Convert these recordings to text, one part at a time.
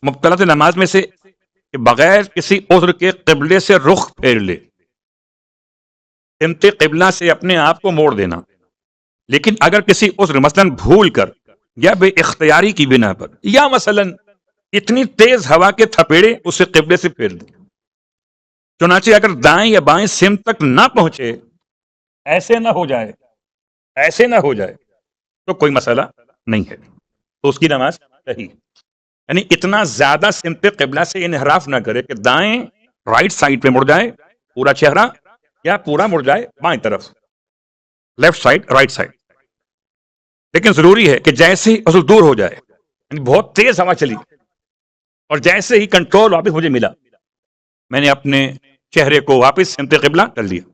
مبتلا نماز میں سے کہ بغیر کسی عذر کے قبلے سے رخ پھیر لے، سمت قبلہ سے اپنے آپ کو موڑ دینا، لیکن اگر کسی عذر مثلاً بھول کر یا بے اختیاری کی بنا پر یا مثلاً اتنی تیز ہوا کے تھپیڑے اسے قبلے سے پھیر دیں، چنانچہ اگر دائیں یا بائیں سمت تک نہ پہنچے، ایسے نہ ہو جائے، ایسے نہ ہو جائے تو کوئی مسئلہ نہیں ہے، تو اس کی نماز صحیح۔ یعنی اتنا زیادہ سمت قبلہ سے انحراف نہ کرے کہ دائیں رائٹ سائڈ پہ مڑ جائے پورا چہرہ، یا پورا مڑ جائے بائیں طرف، لیفٹ سائڈ رائٹ سائڈ، لیکن ضروری ہے کہ جیسے ہی عذر دور ہو جائے، یعنی بہت تیز ہوا چلی اور جیسے ہی کنٹرول واپس مجھے ملا، میں نے اپنے چہرے کو واپس سمت قبلہ کر لیا،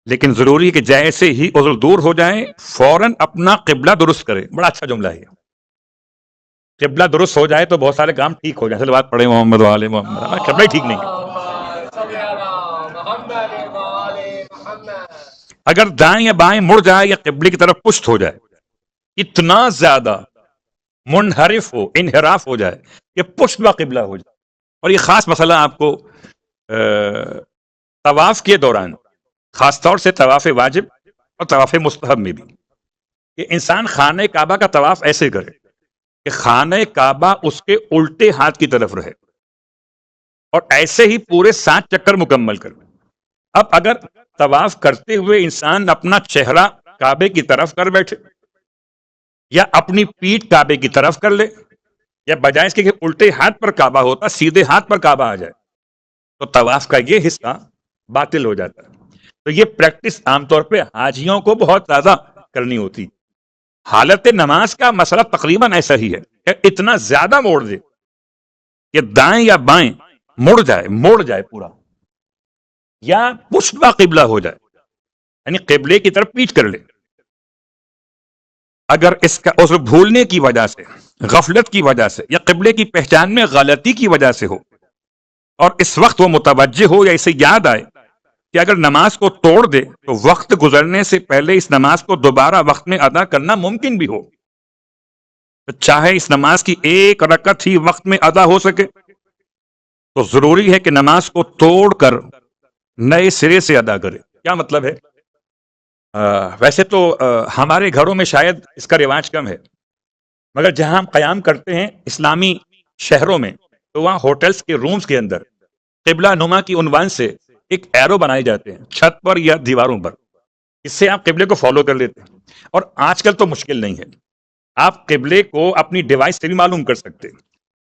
لیکن ضروری ہے کہ جیسے ہی عذر دور ہو جائے فوراً اپنا قبلہ درست کرے۔ بڑا اچھا جملہ ہے، قبلہ درست ہو جائے تو بہت سارے کام ٹھیک ہو جائیں۔ اصل بات پڑھے محمد وآل محمد، قبلہ ہی ٹھیک نہیں ہے۔ اگر دائیں یا بائیں مڑ جائے یا قبلے کی طرف پشت ہو جائے، اتنا زیادہ منحرف ہو، انحراف ہو جائے کہ پشت با قبلہ ہو جائے، اور یہ خاص مسئلہ آپ کو طواف کے دوران، خاص طور سے طواف واجب اور طواف مستحب میں بھی، کہ انسان خانہ کعبہ کا طواف ایسے کرے کہ خانہ کعبہ اس کے الٹے ہاتھ کی طرف رہے، اور ایسے ہی پورے 7 چکر مکمل کرے۔ اب اگر طواف کرتے ہوئے انسان اپنا چہرہ کعبے کی طرف کر بیٹھے، یا اپنی پیٹھ کعبے کی طرف کر لے، یا بجائے اس کے کہ الٹے ہاتھ پر کعبہ ہوتا سیدھے ہاتھ پر کعبہ آ جائے، تو طواف کا یہ حصہ باطل ہو جاتا ہے۔ تو یہ پریکٹس عام طور پہ حاجیوں کو بہت زیادہ کرنی ہوتی۔ حالت نماز کا مسئلہ تقریباً ایسا ہی ہے کہ اتنا زیادہ موڑ دے کہ دائیں یا بائیں موڑ جائے پورا، یا پشت با قبلہ ہو جائے، یعنی قبلے کی طرف پیچھ کر لے۔ اگر اس کا عذر بھولنے کی وجہ سے، غفلت کی وجہ سے، یا قبلے کی پہچان میں غلطی کی وجہ سے ہو، اور اس وقت وہ متوجہ ہو یا اسے یاد آئے کہ اگر نماز کو توڑ دے تو وقت گزرنے سے پہلے اس نماز کو دوبارہ وقت میں ادا کرنا ممکن بھی ہو، چاہے اس نماز کی ایک رکعت ہی وقت میں ادا ہو سکے، تو ضروری ہے کہ نماز کو توڑ کر نئے سرے سے ادا کرے۔ کیا مطلب ہے؟ ویسے تو ہمارے گھروں میں شاید اس کا رواج کم ہے، مگر جہاں ہم قیام کرتے ہیں اسلامی شہروں میں، تو وہاں ہوٹلز کے رومز کے اندر قبلہ نما کی عنوان سے ایک ایرو بنائے جاتے ہیں چھت پر یا دیواروں پر، اس سے آپ قبلے کو فالو کر لیتے ہیں۔ اور آج کل تو مشکل نہیں ہے، آپ قبلے کو اپنی ڈیوائس سے بھی معلوم کر سکتے ہیں،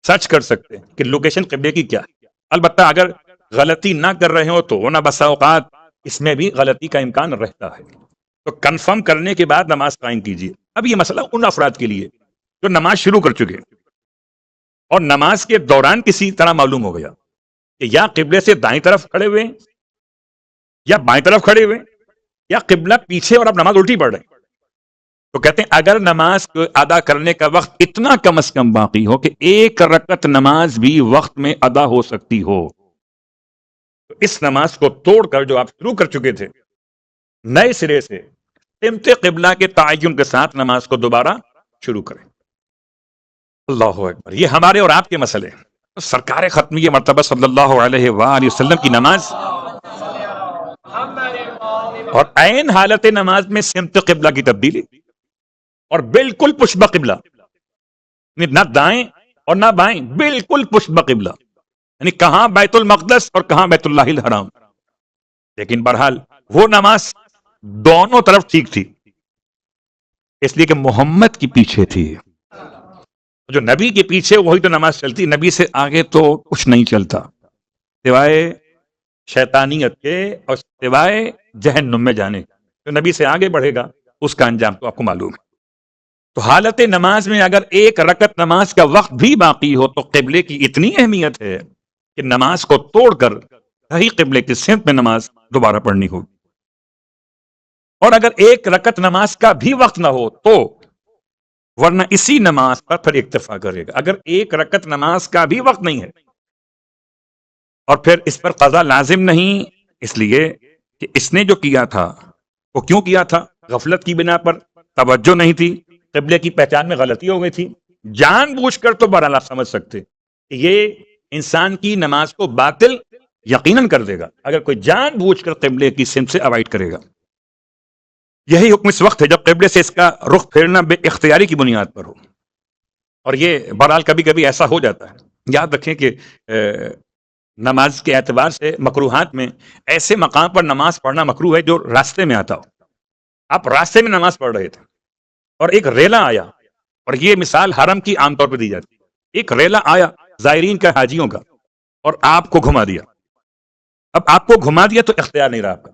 سرچ کر سکتے ہیں کہ لوکیشن قبلے کی کیا ہے۔ البتہ اگر غلطی نہ کر رہے ہو تو نہ بسا اوقات اس میں بھی غلطی کا امکان رہتا ہے، تو کنفرم کرنے کے بعد نماز قائم کیجیے۔ اب یہ مسئلہ ان افراد کے لیے جو نماز شروع کر چکے اور نماز کے دوران کسی طرح معلوم ہو گیا کہ یا قبلے سے دائیں طرف کھڑے ہوئے یا بائیں طرف کھڑے ہوئے، یا قبلہ پیچھے اور اب نماز الٹی پڑھ رہے ہیں، تو کہتے ہیں اگر نماز کو ادا کرنے کا وقت اتنا کم از کم باقی ہو کہ ایک رکعت نماز بھی وقت میں ادا ہو سکتی ہو، تو اس نماز کو توڑ کر جو آپ شروع کر چکے تھے نئے سرے سے سمت قبلہ کے تعین کے ساتھ نماز کو دوبارہ شروع کریں۔ اللہ اکبر۔ یہ ہمارے اور آپ کے مسئلے ہیں۔ سرکار ختمیہ مرتبہ صلی اللہ علیہ وآلہ وسلم کی نماز اور عین حالت نماز میں سمت قبلہ کی تبدیلی، اور بالکل پشت بقبلہ، نہ دائیں اور نہ بائیں، بالکل پشت بقبلہ، یعنی کہاں بیت المقدس اور کہاں بیت اللہ الحرام۔ لیکن بہرحال وہ نماز دونوں طرف ٹھیک تھی، اس لیے کہ محمد کی پیچھے تھی، جو نبی کے پیچھے وہی تو نماز چلتی، نبی سے آگے تو کچھ نہیں چلتا سوائے شیطانیت کے اور سوائے جہنم میں جانے۔ جو نبی سے آگے بڑھے گا اس کا انجام تو آپ کو معلوم ہے۔ تو حالت نماز میں اگر ایک رکعت نماز کا وقت بھی باقی ہو تو قبلے کی اتنی اہمیت ہے کہ نماز کو توڑ کر صحیح قبلے کی سمت میں نماز دوبارہ پڑھنی ہوگی۔ اور اگر ایک رکعت نماز کا بھی وقت نہ ہو تو ورنہ اسی نماز پر پھر اکتفا کرے گا۔ اگر ایک رکعت نماز کا بھی وقت نہیں ہے اور پھر اس پر قضا لازم نہیں، اس لیے کہ اس نے جو کیا تھا وہ کیوں کیا تھا؟ غفلت کی بنا پر، توجہ نہیں تھی، قبلے کی پہچان میں غلطی ہو گئی تھی. جان بوجھ کر تو بہرحال آپ سمجھ سکتے کہ یہ انسان کی نماز کو باطل یقیناً کر دے گا اگر کوئی جان بوجھ کر قبلے کی سمت سے اوائڈ کرے گا. یہی حکم اس وقت ہے جب قبلے سے اس کا رخ پھیرنا بے اختیاری کی بنیاد پر ہو. اور یہ بہرحال کبھی کبھی ایسا ہو جاتا ہے. یاد رکھیں کہ نماز کے اعتبار سے مکروہات میں ایسے مقام پر نماز پڑھنا مکروہ ہے جو راستے میں آتا ہو. آپ راستے میں نماز پڑھ رہے تھے اور ایک ریلا آیا، اور یہ مثال حرم کی عام طور پہ دی جاتی ہے. ایک ریلا آیا زائرین کا، حاجیوں کا، اور آپ کو گھما دیا. اب آپ کو گھما دیا تو اختیار نہیں رہا آپ کا.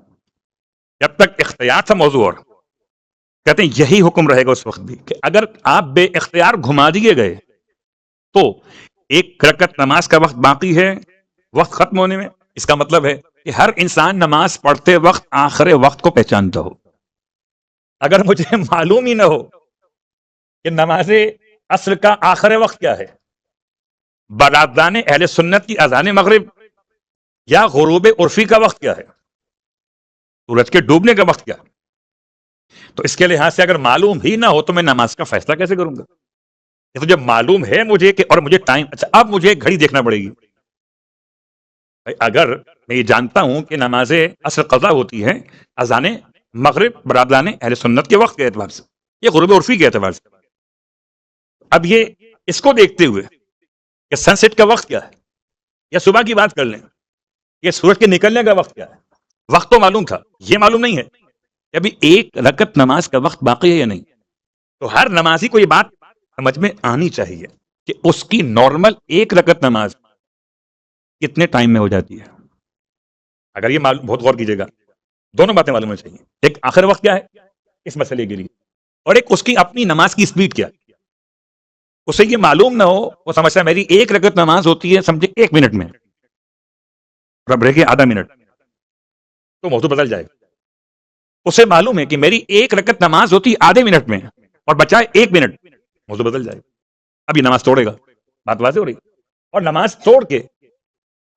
جب تک اختیار تھا موضوع. اور کہتے ہیں یہی حکم رہے گا اس وقت بھی کہ اگر آپ بے اختیار گھما دیے گئے تو ایک رکعت نماز کا وقت باقی ہے وقت ختم ہونے میں. اس کا مطلب ہے کہ ہر انسان نماز پڑھتے وقت آخر وقت کو پہچانتا ہو. اگر مجھے معلوم ہی نہ ہو کہ نماز عصر کا آخر وقت کیا ہے، برادران اہل سنت کی اذان مغرب، یا غروب عرفی کا وقت کیا ہے، سورج کے ڈوبنے کا وقت کیا ہے، تو اس کے لحاظ سے اگر معلوم ہی نہ ہو تو میں نماز کا فیصلہ کیسے کروں گا؟ تو جب معلوم ہے مجھے کہ اور مجھے ٹائم، اچھا اب مجھے گھڑی دیکھنا پڑے گی. اگر میں یہ جانتا ہوں کہ نماز عصر قضا ہوتی ہے اذان مغرب برادران اہل سنت کے وقت کے اعتبار سے یا غروب عرفی کے اعتبار سے، اب یہ اس کو دیکھتے ہوئے کہ سن سیٹ کا وقت کیا ہے، یا صبح کی بات کر لیں کہ سورج کے نکلنے کا وقت کیا ہے، وقت تو معلوم تھا، یہ معلوم نہیں ہے کہ ابھی ایک رکعت نماز کا وقت باقی ہے یا نہیں. تو ہر نمازی کو یہ بات سمجھ میں آنی چاہیے کہ اس کی نارمل ایک رکعت نماز کتنے ٹائم میں ہو جاتی ہے. اگر یہ معلوم، بہت غور کیجیے گا، دونوں باتیں معلوم ہونی چاہیے. ایک آخر وقت کیا ہے اس مسئلے کے لیے، اور ایک اس کی اپنی نماز کی سپیڈ کیا. اسے یہ معلوم نہ ہو، وہ سمجھتا ہے میری ایک رکعت نماز ہوتی ہے سمجھے 1 منٹ میں، رب رہ گیا آدھا منٹ، تو موضوع بدل جائے گا. اسے معلوم ہے کہ میری ایک رکعت نماز ہوتی ہے آدھے منٹ میں اور بچائے 1 منٹ، موضوع بدل جائے گا. اب یہ نماز توڑے گا. بات واضح ہو رہی، اور نماز توڑ کے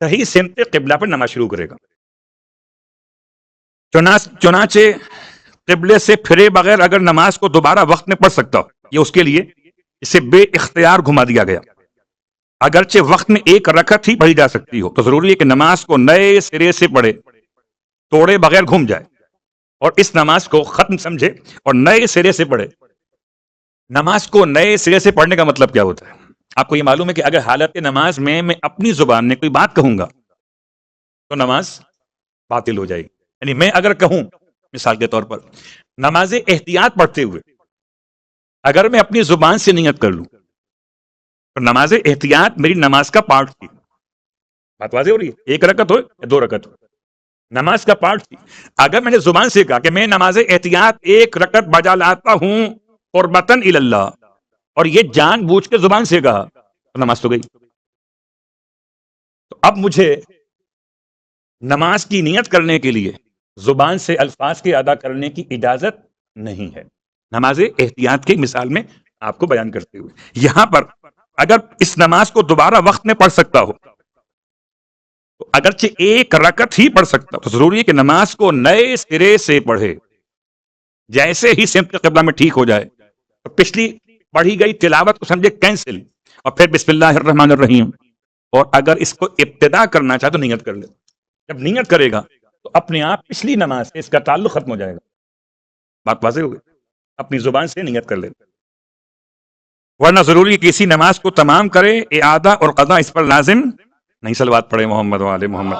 صحیح سمت قبلہ پر نماز شروع کرے گا. چنانچہ قبلے سے پھرے بغیر اگر نماز کو دوبارہ وقت میں پڑھ سکتا ہو، یہ اس کے لیے اسے بے اختیار گھما دیا گیا. اگرچہ وقت میں ایک رکعت ہی پڑھی جا سکتی ہو تو ضروری ہے کہ نماز کو نئے سرے سے پڑھے، توڑے بغیر گھوم جائے اور اس نماز کو ختم سمجھے اور نئے سرے سے پڑھے. نماز کو نئے سرے سے پڑھنے کا مطلب کیا ہوتا ہے؟ آپ کو یہ معلوم ہے کہ اگر حالت نماز میں اپنی زبان میں کوئی بات کہوں گا تو نماز باطل ہو جائے گی. یعنی میں اگر کہوں مثال کے طور پر نماز احتیاط پڑھتے ہوئے اگر میں اپنی زبان سے نیت کر لوں تو نماز احتیاط میری نماز کا پارٹ تھی. بات واضح ہو رہی ہے؟ 1 رکعت ہو یا 2 رکعت ہو، نماز کا پارٹ تھی. اگر میں نے زبان سے کہا کہ میں نماز احتیاط 1 رکعت بجا لاتا ہوں قربتاً الی اللہ، اور یہ جان بوجھ کے زبان سے کہا تو نماز تو گئی. تو اب مجھے نماز کی نیت کرنے کے لیے زبان سے الفاظ کے ادا کرنے کی اجازت نہیں ہے. نماز احتیاط کی مثال میں آپ کو بیان کرتے ہوئے یہاں پر اگر اس نماز کو دوبارہ وقت میں پڑھ سکتا ہو تو اگرچہ 1 رکعت ہی پڑھ سکتا ہو تو ضروری ہے کہ نماز کو نئے سرے سے پڑھے. جیسے ہی سمت قبلہ میں ٹھیک ہو جائے تو پچھلی پڑھی گئی تلاوت کو سمجھے کینسل، اور پھر بسم اللہ الرحمن الرحیم. اور اگر اس کو ابتدا کرنا چاہے تو نیت کر لے. جب نیت کرے گا تو اپنے آپ پچھلی نماز سے اس کا تعلق ختم ہو جائے گا. بات واضح ہو گئی؟ اپنی زبان سے نیت کر لے، ورنہ ضروری ہے کہ اسی نماز کو تمام کرے، اعادہ اور قضا اس پر لازم نہیں. صلوات پڑھے محمد وآل محمد.